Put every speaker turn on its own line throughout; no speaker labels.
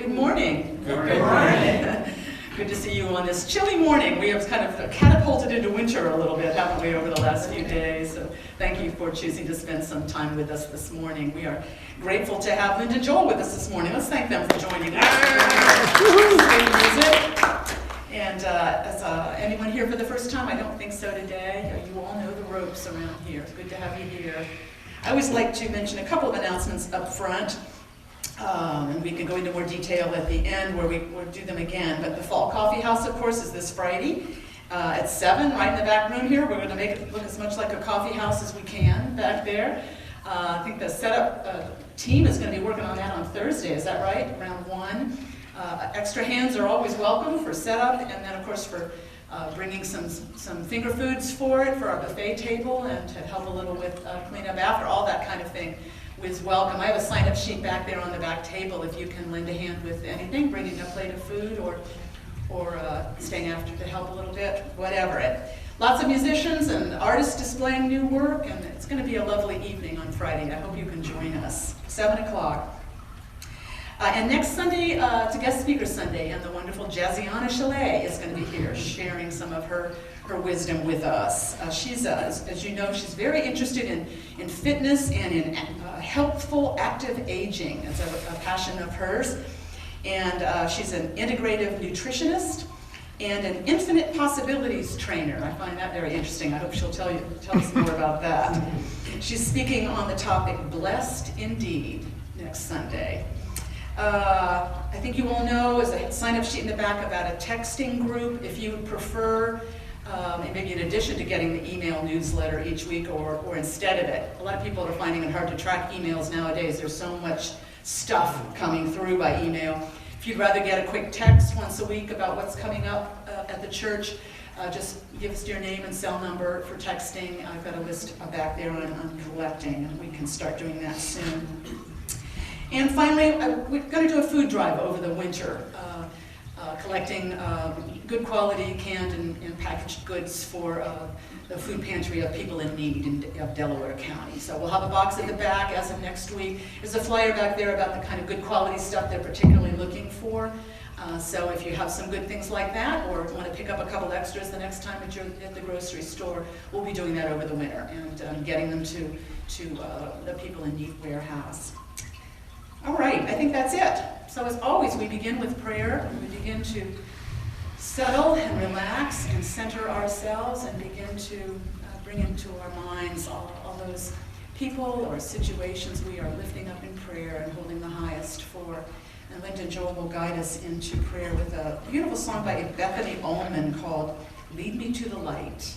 Good morning.
Good morning.
Good to see you on this chilly morning. We have kind of catapulted into winter a little bit, haven't we, over the last few days? So thank you for choosing to spend some time with us this morning. We are grateful to have Linda and Joel with us this morning. Let's thank them for joining us. Great music. And as anyone here for the first time, I don't think so today. You all know the ropes around here. Good to have you here. I always like to mention a couple of announcements up front. And we can go into more detail at the end where we'll do them again. But the Fall Coffee House, of course, is this Friday at 7, right in the back room here. We're going to make it look as much like a coffee house as we can back there. I think the setup team is going to be working on that on Thursday. Is that right? Around 1. Extra hands are always welcome for setup, and then, of course, for bringing some finger foods for it, for our buffet table, and to help a little with cleanup after, all that kind of thing. Was welcome. I have a sign-up sheet back there on the back table if you can lend a hand with anything, bringing a plate of food or staying after to help a little bit, whatever. Lots of musicians and artists displaying new work, and it's going to be a lovely evening on Friday. I hope you can join us. 7 o'clock. And next Sunday, it's a guest speaker Sunday, and the wonderful Jazziana Chalet is going to be here sharing some of her wisdom with us. She's, as you know, she's very interested in fitness and in healthful, active aging. It's a passion of hers. And she's an integrative nutritionist and an infinite possibilities trainer. I find that very interesting. I hope she'll tell us more about that. She's speaking on the topic Blessed Indeed next Sunday. I think you all know, there's a sign-up sheet in the back about a texting group. If you would prefer, and maybe in addition to getting the email newsletter each week or instead of it. A lot of people are finding it hard to track emails nowadays. There's so much stuff coming through by email. If you'd rather get a quick text once a week about what's coming up at the church, just give us your name and cell number for texting. I've got a list back there on collecting, and we can start doing that soon. And finally, we're going to do a food drive over the winter, collecting good quality canned and packaged goods for the food pantry of people in need of Delaware County. So we'll have a box at the back as of next week. There's a flyer back there about the kind of good quality stuff they're particularly looking for. So if you have some good things like that, or want to pick up a couple extras the next time at the grocery store, we'll be doing that over the winter and getting them to the People in Need warehouse. All right, I think that's it. So as always, we begin with prayer. We begin to settle and relax and center ourselves and begin to bring into our minds all those people or situations we are lifting up in prayer and holding the highest for. And Linda and Joel will guide us into prayer with a beautiful song by Bethany Ullman called Lead Me to the Light.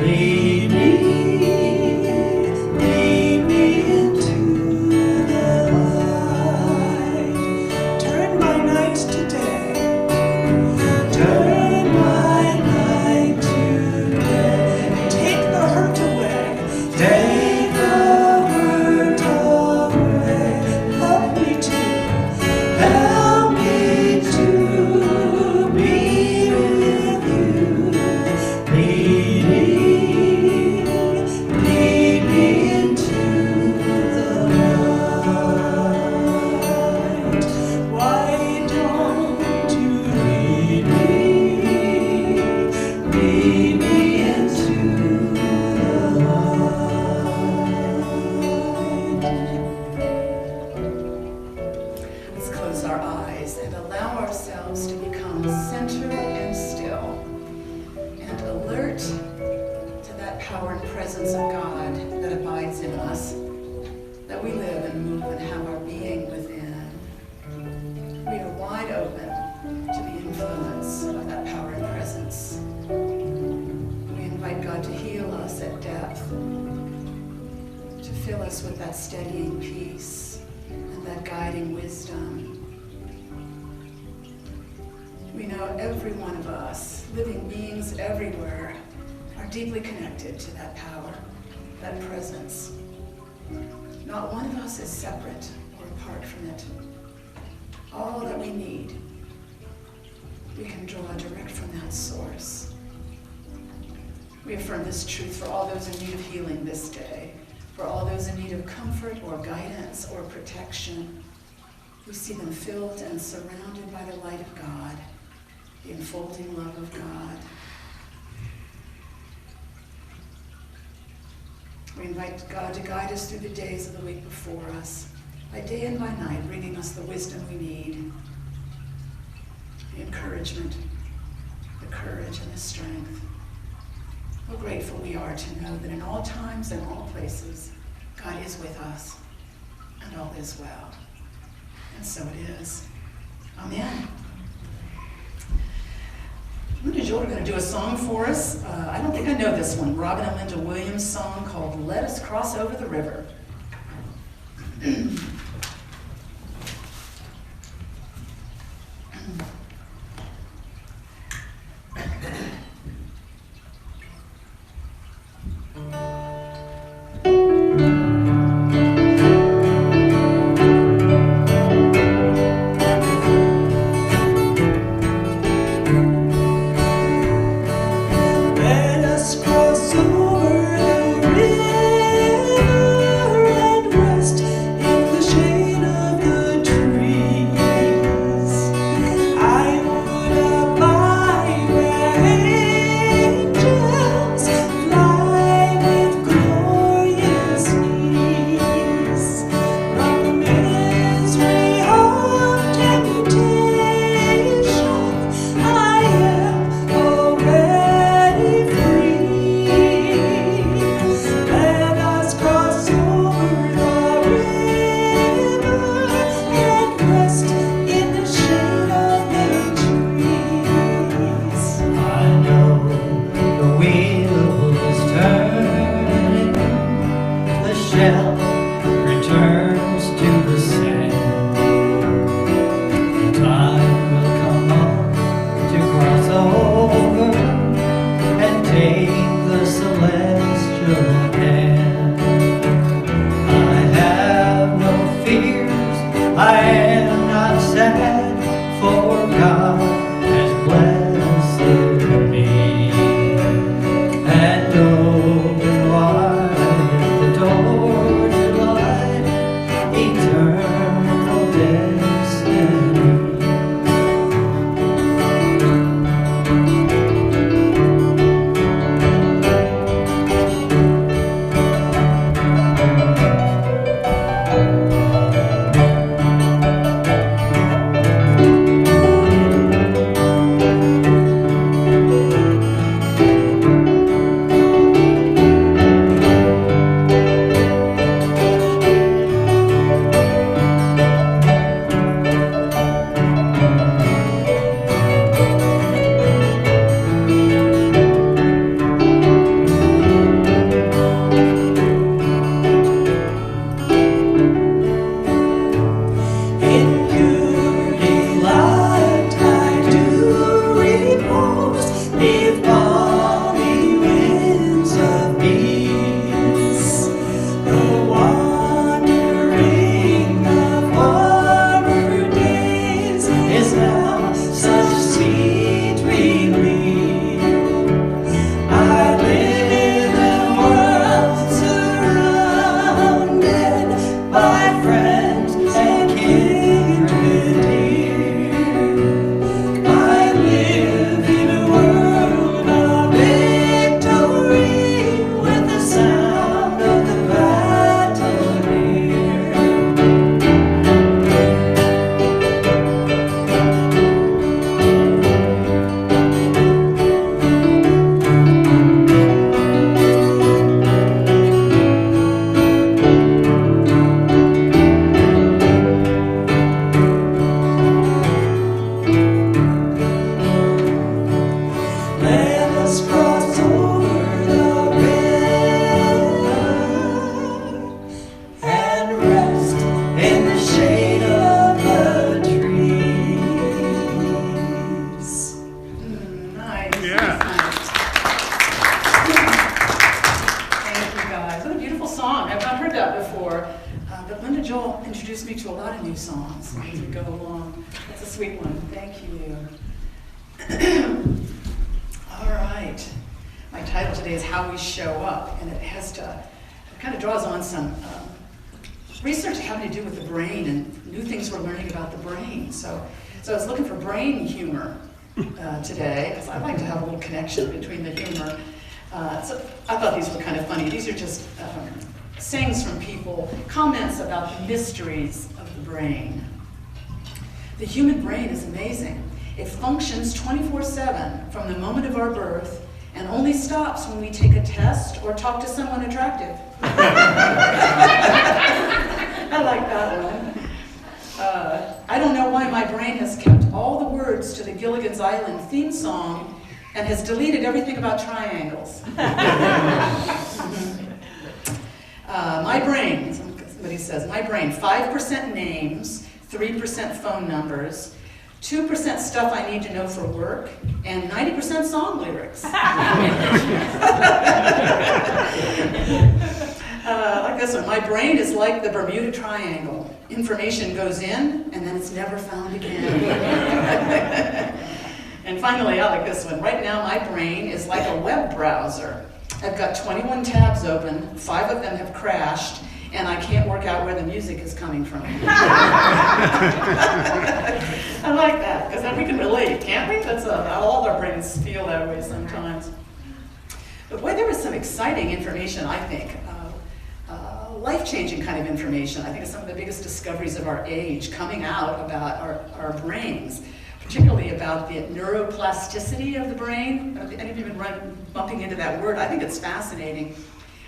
Lead me
power and presence of God that abides in us, that we live and move and have our being within. We are wide open to the influence of that power and presence. We invite God to heal us at depth, to fill us with that steadying peace and that guiding wisdom. We know every one of us, living beings everywhere, are deeply connected to that power, that presence. Not one of us is separate or apart from it. All that we need, we can draw direct from that source. We affirm this truth for all those in need of healing this day, for all those in need of comfort or guidance or protection. We see them filled and surrounded by the light of God, the enfolding love of God. We invite God to guide us through the days of the week before us, by day and by night, bringing us the wisdom we need, the encouragement, the courage, and the strength. How grateful we are to know that in all times and all places, God is with us, and all is well. And so it is. Amen. Linda Joel are going to do a song for us. I don't think I know this one. Robin and Linda Williams' song called Let Us Cross Over the River. help introduce me to a lot of new songs as we go along. That's a sweet one. Thank you. All right. My title today is How We Show Up, and it kind of draws on some research having to do with the brain and new things we're learning about the brain. So I was looking for brain humor today, because I like to have a little connection between the humor. So I thought these were kind of funny. These are just sayings from people, comments about the mysteries of the brain. The human brain is amazing. It functions 24/7 from the moment of our birth and only stops when we take a test or talk to someone attractive. I like that one. I don't know why my brain has kept all the words to the Gilligan's Island theme song and has deleted everything about triangles. My brain, somebody says, my brain, 5% names, 3% phone numbers, 2% stuff I need to know for work, and 90% song lyrics. Like this one, my brain is like the Bermuda Triangle. Information goes in, and then it's never found again. And finally, I like this one. Right now, my brain is like a web browser. I've got 21 tabs open, 5 of them have crashed, and I can't work out where the music is coming from. I like that, because then we can relate, can't we? That's all our brains feel that way sometimes. But boy, there was some exciting information, I think. Life-changing kind of information. I think it's some of the biggest discoveries of our age coming out about our brains, particularly about the neuroplasticity of the brain. Any of you have been bumping into that word? I think it's fascinating.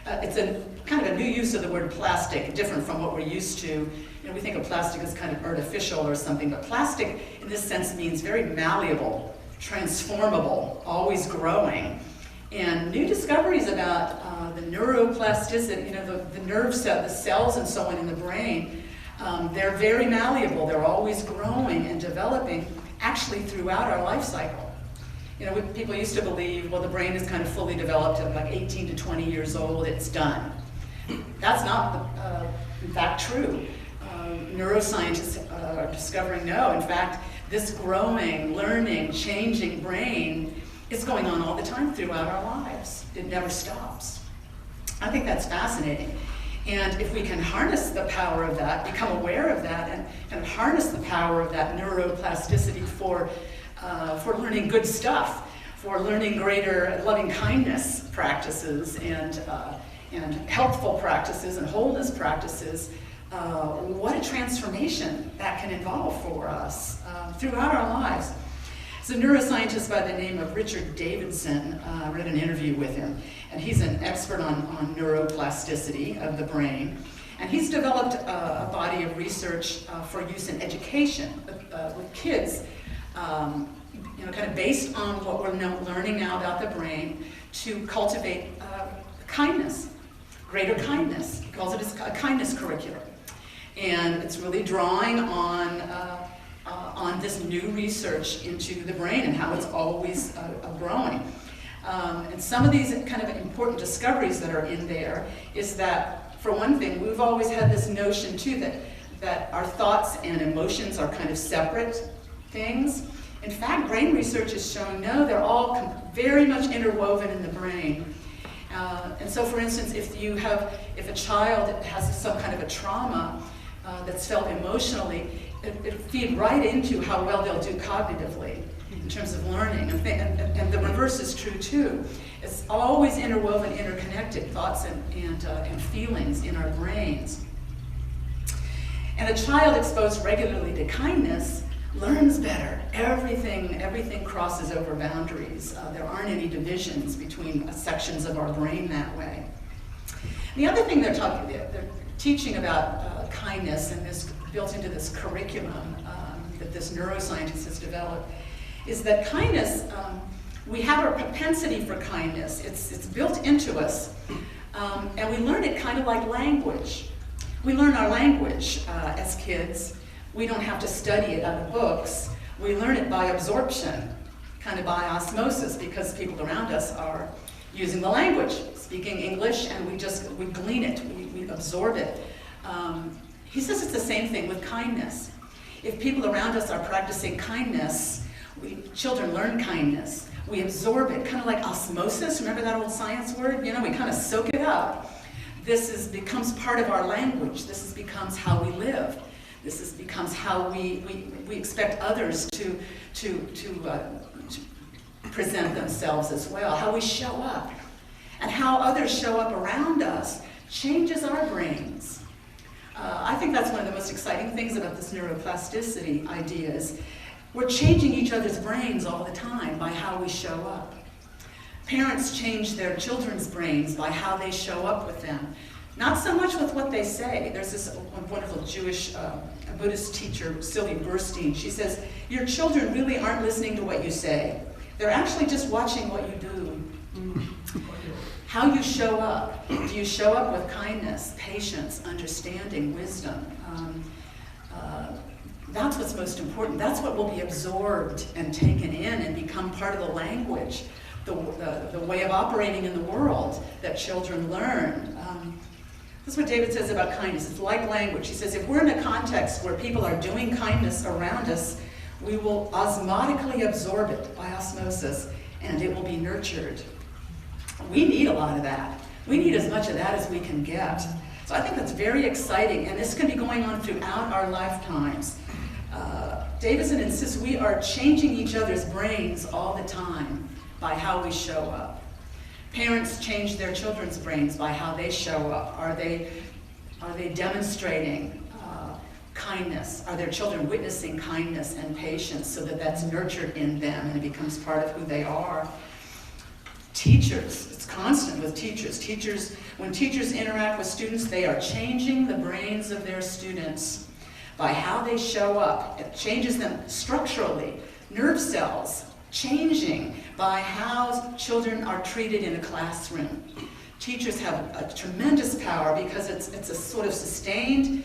It's a kind of a new use of the word plastic, different from what we're used to. You know, we think of plastic as kind of artificial or something, but plastic in this sense means very malleable, transformable, always growing. And new discoveries about the neuroplasticity, you know, the nerve cell, the cells and so on in the brain, they're very malleable. They're always growing and developing, actually throughout our life cycle. You know, people used to believe, well, the brain is kind of fully developed at like 18 to 20 years old, it's done. That's not, in fact, true. Neuroscientists are discovering no. In fact, this growing, learning, changing brain is going on all the time throughout our lives. It never stops. I think that's fascinating. And if we can harness the power of that, become aware of that, and harness the power of that neuroplasticity for learning good stuff, for learning greater loving kindness practices and healthful practices and wholeness practices, what a transformation that can involve for us throughout our lives. There's a neuroscientist by the name of Richard Davidson. I read an interview with him, and he's an expert on neuroplasticity of the brain. And he's developed a body of research for use in education with kids, you know, kind of based on what we're learning now about the brain to cultivate kindness, greater kindness. He calls it a kindness curriculum. And it's really drawing on this new research into the brain and how it's always growing. And some of these kind of important discoveries that are in there is that, for one thing, we've always had this notion too that our thoughts and emotions are kind of separate things. In fact, brain research is showing no, they're all very much interwoven in the brain. And so, for instance, if a child has some kind of a trauma that's felt emotionally, it'll feed right into how well they'll do cognitively in terms of learning. And the reverse is true too. It's always interwoven, interconnected thoughts and feelings in our brains. And a child exposed regularly to kindness learns better. Everything crosses over boundaries. There aren't any divisions between sections of our brain that way. The other thing they're teaching about kindness, and this built into this curriculum that this neuroscientist has developed, is that kindness, we have a propensity for kindness. It's built into us, and we learn it kind of like language. We learn our language as kids. We don't have to study it out of books. We learn it by absorption, kind of by osmosis, because people around us are using the language, speaking English, and we glean it, we absorb it. He says it's the same thing with kindness. If people around us are practicing kindness, children learn kindness. We absorb it, kind of like osmosis. Remember that old science word? You know, we kind of soak it up. This becomes part of our language. This becomes how we live. This becomes how we expect others to present themselves as well, how we show up. And how others show up around us changes our brains. I think that's one of the most exciting things about this neuroplasticity idea is we're changing each other's brains all the time by how we show up. Parents change their children's brains by how they show up with them. Not so much with what they say. There's this wonderful Jewish Buddhist teacher, Sylvia Burstein. She says, your children really aren't listening to what you say. They're actually just watching what you do. How you show up. Do you show up with kindness, patience, understanding, wisdom? That's what's most important. That's what will be absorbed and taken in and become part of the language, the way of operating in the world that children learn. This is what David says about kindness. It's like language. He says, if we're in a context where people are doing kindness around us, we will osmotically absorb it by osmosis, and it will be nurtured. We need a lot of that. We need as much of that as we can get. So I think that's very exciting, and this can be going on throughout our lifetimes. Davidson insists we are changing each other's brains all the time by how we show up. Parents change their children's brains by how they show up. Are they demonstrating kindness? Are their children witnessing kindness and patience so that that's nurtured in them and it becomes part of who they are? Teachers, it's constant with teachers. When teachers interact with students, they are changing the brains of their students by how they show up. It changes them structurally. Nerve cells changing by how children are treated in a classroom. Teachers have a tremendous power because it's a sort of sustained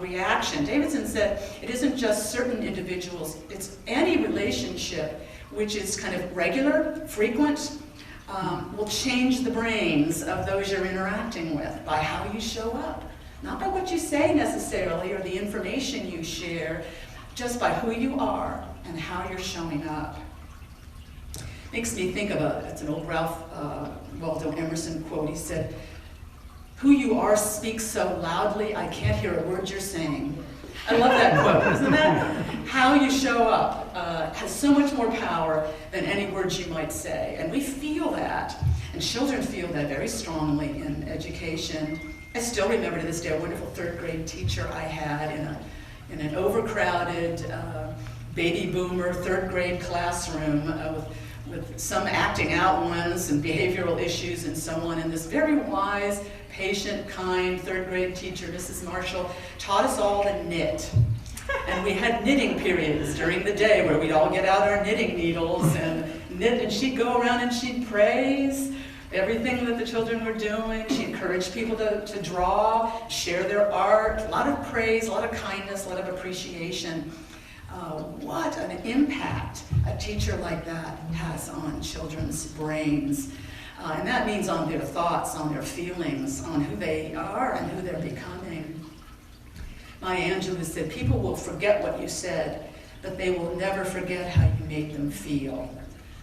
reaction. Davidson said it isn't just certain individuals, it's any relationship which is kind of regular, frequent, will change the brains of those you're interacting with by how you show up. Not by what you say necessarily or the information you share, just by who you are and how you're showing up. Makes me think of it's an old Ralph Waldo Emerson quote. He said, who you are speaks so loudly I can't hear a word you're saying. I love that quote, isn't that? How you show up has so much more power than any words you might say. And we feel that. And children feel that very strongly in education. I still remember to this day a wonderful third grade teacher I had in an overcrowded baby boomer third grade classroom with some acting out ones and behavioral issues and so on. And this very wise, patient, kind third grade teacher, Mrs. Marshall, taught us all to knit. And we had knitting periods during the day where we'd all get out our knitting needles and knit, and she'd go around and she'd praise everything that the children were doing. She encouraged people to draw, share their art, a lot of praise, a lot of kindness, a lot of appreciation. What an impact a teacher like that has on children's brains. And that means on their thoughts, on their feelings, on who they are and who they're becoming. Maya Angelou said, people will forget what you said, but they will never forget how you made them feel.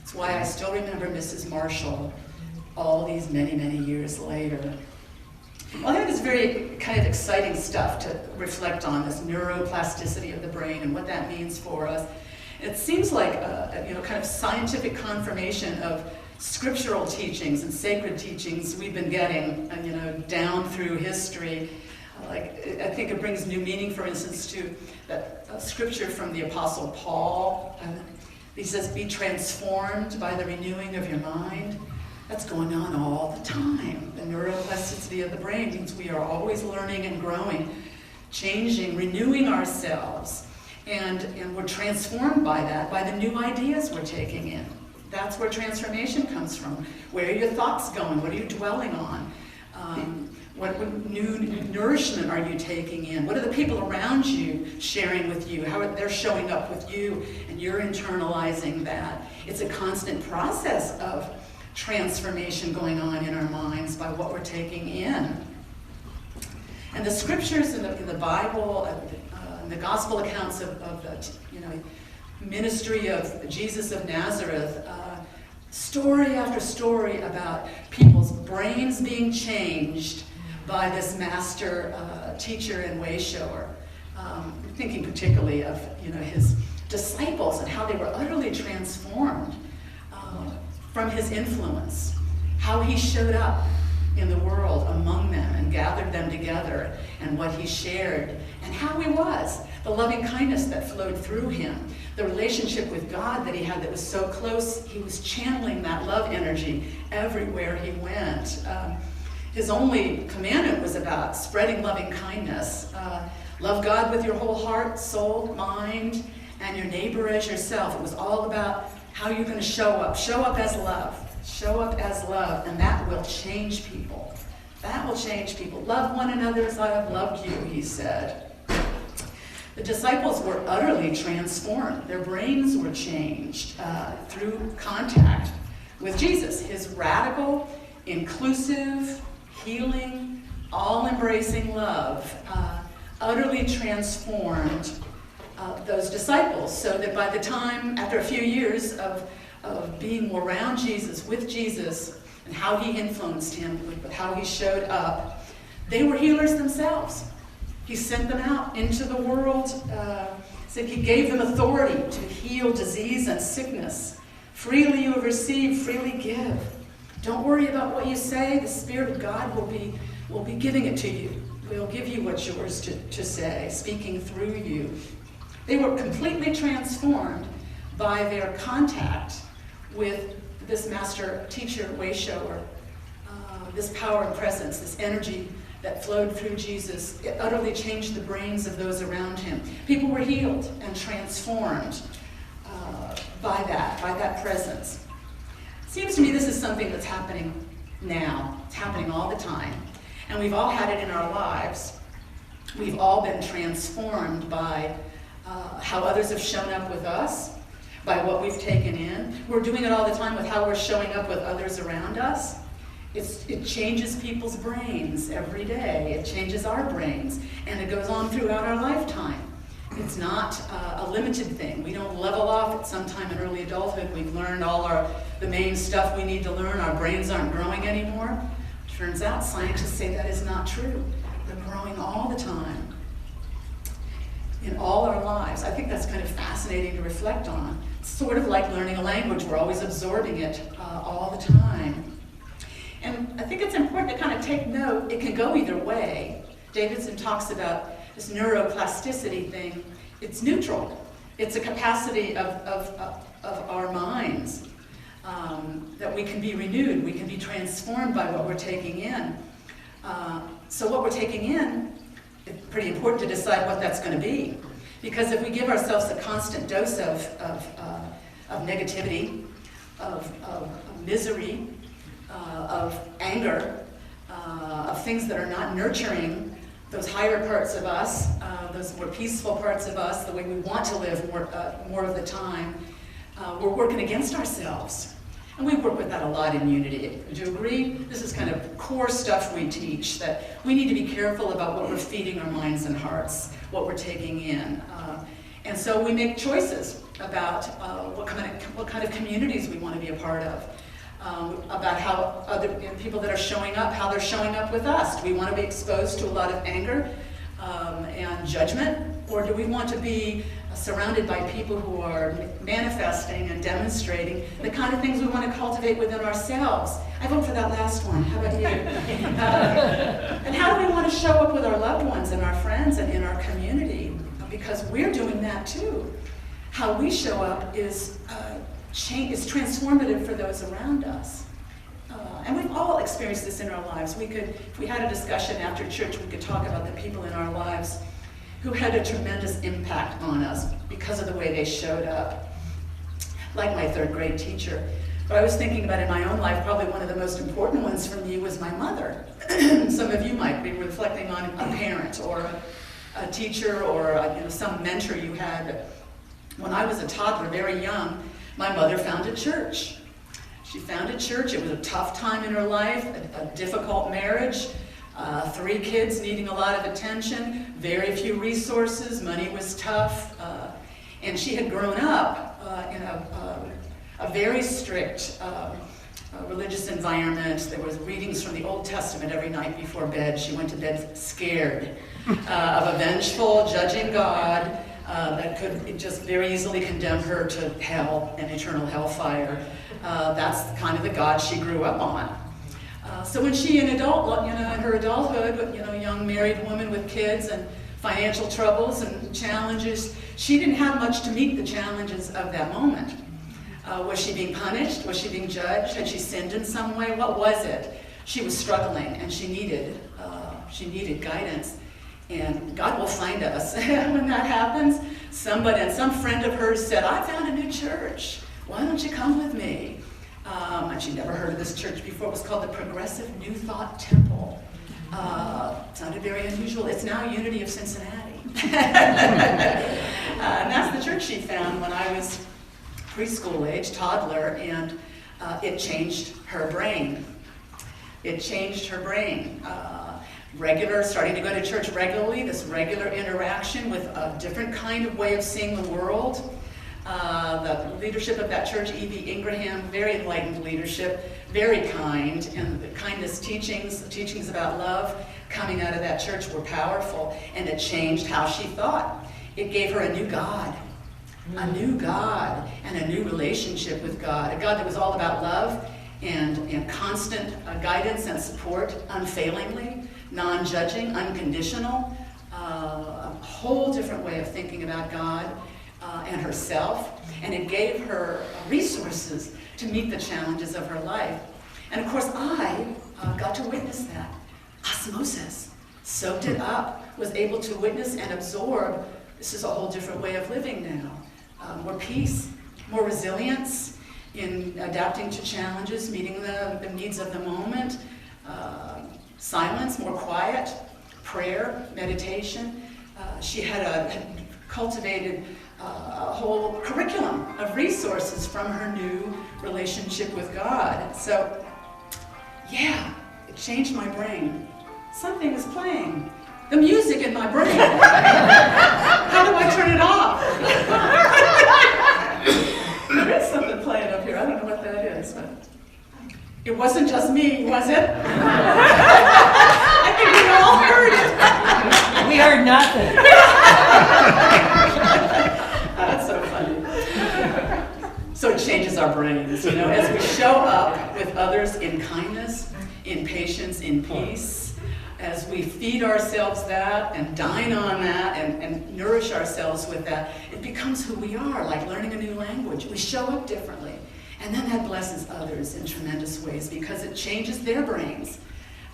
That's why I still remember Mrs. Marshall all these many, many years later. Well, I think it's very kind of exciting stuff to reflect on, this neuroplasticity of the brain and what that means for us. It seems like kind of scientific confirmation of scriptural teachings and sacred teachings we've been getting, down through history. I think it brings new meaning, for instance, to that scripture from the Apostle Paul. He says, be transformed by the renewing of your mind. That's going on all the time. The neuroplasticity of the brain means we are always learning and growing, changing, renewing ourselves. And we're transformed by that, by the new ideas we're taking in. That's where transformation comes from. Where are your thoughts going? What are you dwelling on? What new nourishment are you taking in? What are the people around you sharing with you? How they're showing up with you, and you're internalizing that. It's a constant process of transformation going on in our minds by what we're taking in. And the scriptures in the Bible, and the gospel accounts of the ministry of Jesus of Nazareth, story after story about people's brains being changed by this master teacher and way shower. Thinking particularly of his disciples and how they were utterly transformed from his influence, how he showed up in the world among them and gathered them together, and what he shared, and how he was, the loving kindness that flowed through him, the relationship with God that he had that was so close. He was channeling that love energy everywhere he went. His only commandment was about spreading loving kindness. Love God with your whole heart, soul, mind, and your neighbor as yourself. It was all about how you're going to show up. Show up as love. Show up as love, and that will change people. That will change people. Love one another as I have loved you, he said. The disciples were utterly transformed. Their brains were changed through contact with Jesus. His radical, inclusive, healing, all-embracing love utterly transformed those disciples, so that by the time, after a few years of being around Jesus, with Jesus, and how he influenced him, with how he showed up, they were healers themselves. He sent them out into the world, said he gave them authority to heal disease and sickness. Freely you have received, freely give. Don't worry about what you say. The Spirit of God will be giving it to you. We'll give you what's yours to say, speaking through you. They were completely transformed by their contact with this master teacher, way shower, this power and presence, this energy that flowed through Jesus. It utterly changed the brains of those around him. People were healed and transformed by that presence. Seems to me this is something that's happening now. It's happening all the time. And we've all had it in our lives. We've all been transformed by how others have shown up with us, by what we've taken in. We're doing it all the time with how we're showing up with others around us. It changes people's brains every day. It changes our brains. And it goes on throughout our lifetime. It's not a limited thing. We don't level off at some time in early adulthood. We've learned all the main stuff we need to learn. Our brains aren't growing anymore. Turns out scientists say that is not true. They're growing all the time. In all our lives. I think that's kind of fascinating to reflect on. It's sort of like learning a language. We're always absorbing it all the time. And I think it's important to kind of take note. It can go either way. Davidson talks about this neuroplasticity thing. It's neutral. It's a capacity of our minds that we can be renewed. We can be transformed by what we're taking in. So what we're taking in, it's pretty important to decide what that's going to be. Because if we give ourselves a constant dose of negativity, of misery, of anger, of things that are not nurturing those higher parts of us, those more peaceful parts of us, the way we want to live more of the time, we're working against ourselves. And we work with that a lot in Unity. Would you agree? This is kind of core stuff we teach, that we need to be careful about what we're feeding our minds and hearts, what we're taking in. And so we make choices about what kind of communities we want to be a part of, about how other people that are showing up, how they're showing up with us. Do we want to be exposed to a lot of anger and judgment, or do we want to be surrounded by people who are manifesting and demonstrating the kind of things we want to cultivate within ourselves? I vote for that last one. How about you? And how do we want to show up with our loved ones and our friends and in our community? Because we're doing that too. How we show up is transformative for those around us. And we've all experienced this in our lives. If we had a discussion after church, we could talk about the people in our lives who had a tremendous impact on us because of the way they showed up. Like my third grade teacher. But I was thinking about in my own life, probably one of the most important ones for me was my mother. Some of you might be reflecting on a parent or a teacher or some mentor you had. When I was a toddler, very young, my mother founded church. She founded church. It was a tough time in her life, a difficult marriage. 3 kids needing a lot of attention, very few resources, money was tough, and she had grown up in a very strict religious environment. There was readings from the Old Testament every night before bed. She went to bed scared of a vengeful, judging God that could just very easily condemn her to hell and eternal hellfire. That's kind of the God she grew up on. So when she, in her adulthood, young married woman with kids and financial troubles and challenges, she didn't have much to meet the challenges of that moment. Was she being punished? Was she being judged? Had she sinned in some way? What was it? She was struggling, and she needed guidance. And God will find us when that happens. Some friend of hers said, "I found a new church. Why don't you come with me?" And she'd never heard of this church before. It was called the Progressive New Thought Temple. Sounded very unusual. It's now Unity of Cincinnati. And that's the church she found when I was preschool age, toddler, and it changed her brain. It changed her brain. Starting to go to church regularly, this regular interaction with a different kind of way of seeing the world. The leadership of that church, E.B. Ingraham, very enlightened leadership, very kind, and the kindness teachings about love coming out of that church were powerful, and it changed how she thought. It gave her a new God and a new relationship with God, a God that was all about love and constant guidance and support, unfailingly, non-judging, unconditional, a whole different way of thinking about God and herself, and it gave her resources to meet the challenges of her life. And of course, I got to witness that. Osmosis. Soaked it up, was able to witness and absorb. This is a whole different way of living now. More peace, more resilience in adapting to challenges, meeting the needs of the moment, silence, more quiet, prayer, meditation. She had cultivated a whole curriculum of resources from her new relationship with God. So, yeah, it changed my brain. Something is playing. The music in my brain. How do I turn it off? There is something playing up here. I don't know what that is, but it wasn't just me, was it? I think we all heard it.
We heard nothing.
That's so funny. So it changes our brains, as we show up with others in kindness, in patience, in peace. As we feed ourselves that and dine on that and nourish ourselves with that, it becomes who we are, like learning a new language. We show up differently. And then that blesses others in tremendous ways because it changes their brains.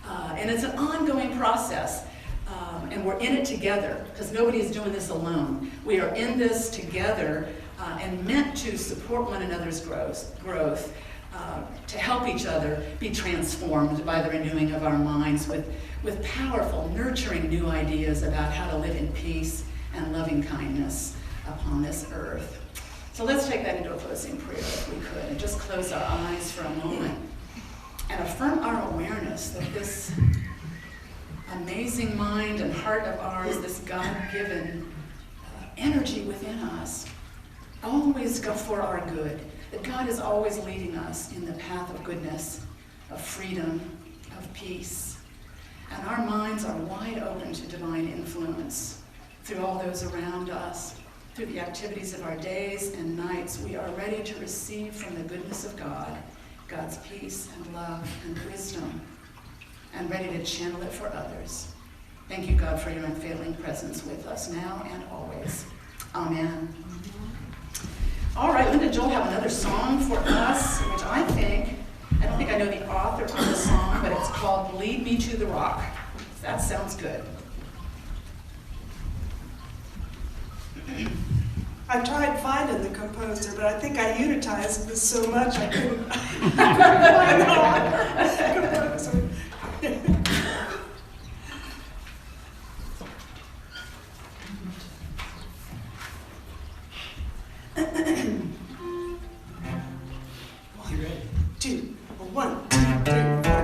And it's an ongoing process. And we're in it together because nobody is doing this alone. We are in this together and meant to support one another's growth. To help each other be transformed by the renewing of our minds with powerful, nurturing new ideas about how to live in peace and loving kindness upon this earth. So let's take that into a closing prayer if we could, and just close our eyes for a moment and affirm our awareness that this amazing mind and heart of ours, this God-given energy within us, always go for our good. That God is always leading us in the path of goodness, of freedom, of peace. And our minds are wide open to divine influence through all those around us, through the activities of our days and nights. We are ready to receive from the goodness of God, God's peace and love and wisdom, and ready to channel it for others. Thank you, God, for your unfailing presence with us now and always. Amen. All right, Linda Joel have another song for us, which I don't think I know the author of the song, but it's called Lead Me to the Rock. That sounds good.
I tried finding the composer, but I think I unitized this so much I couldn't find the composer. One, two, three, four.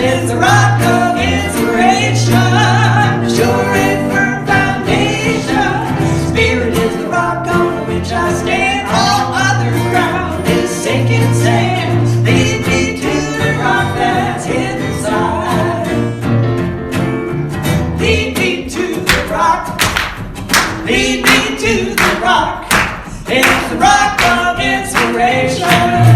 is the rock of inspiration, sure and firm foundation. Spirit is the rock on which I stand. All other ground is sinking sand. Lead me to the rock that's hidden inside. Lead me to the rock. Lead me to the rock. It's the rock of inspiration.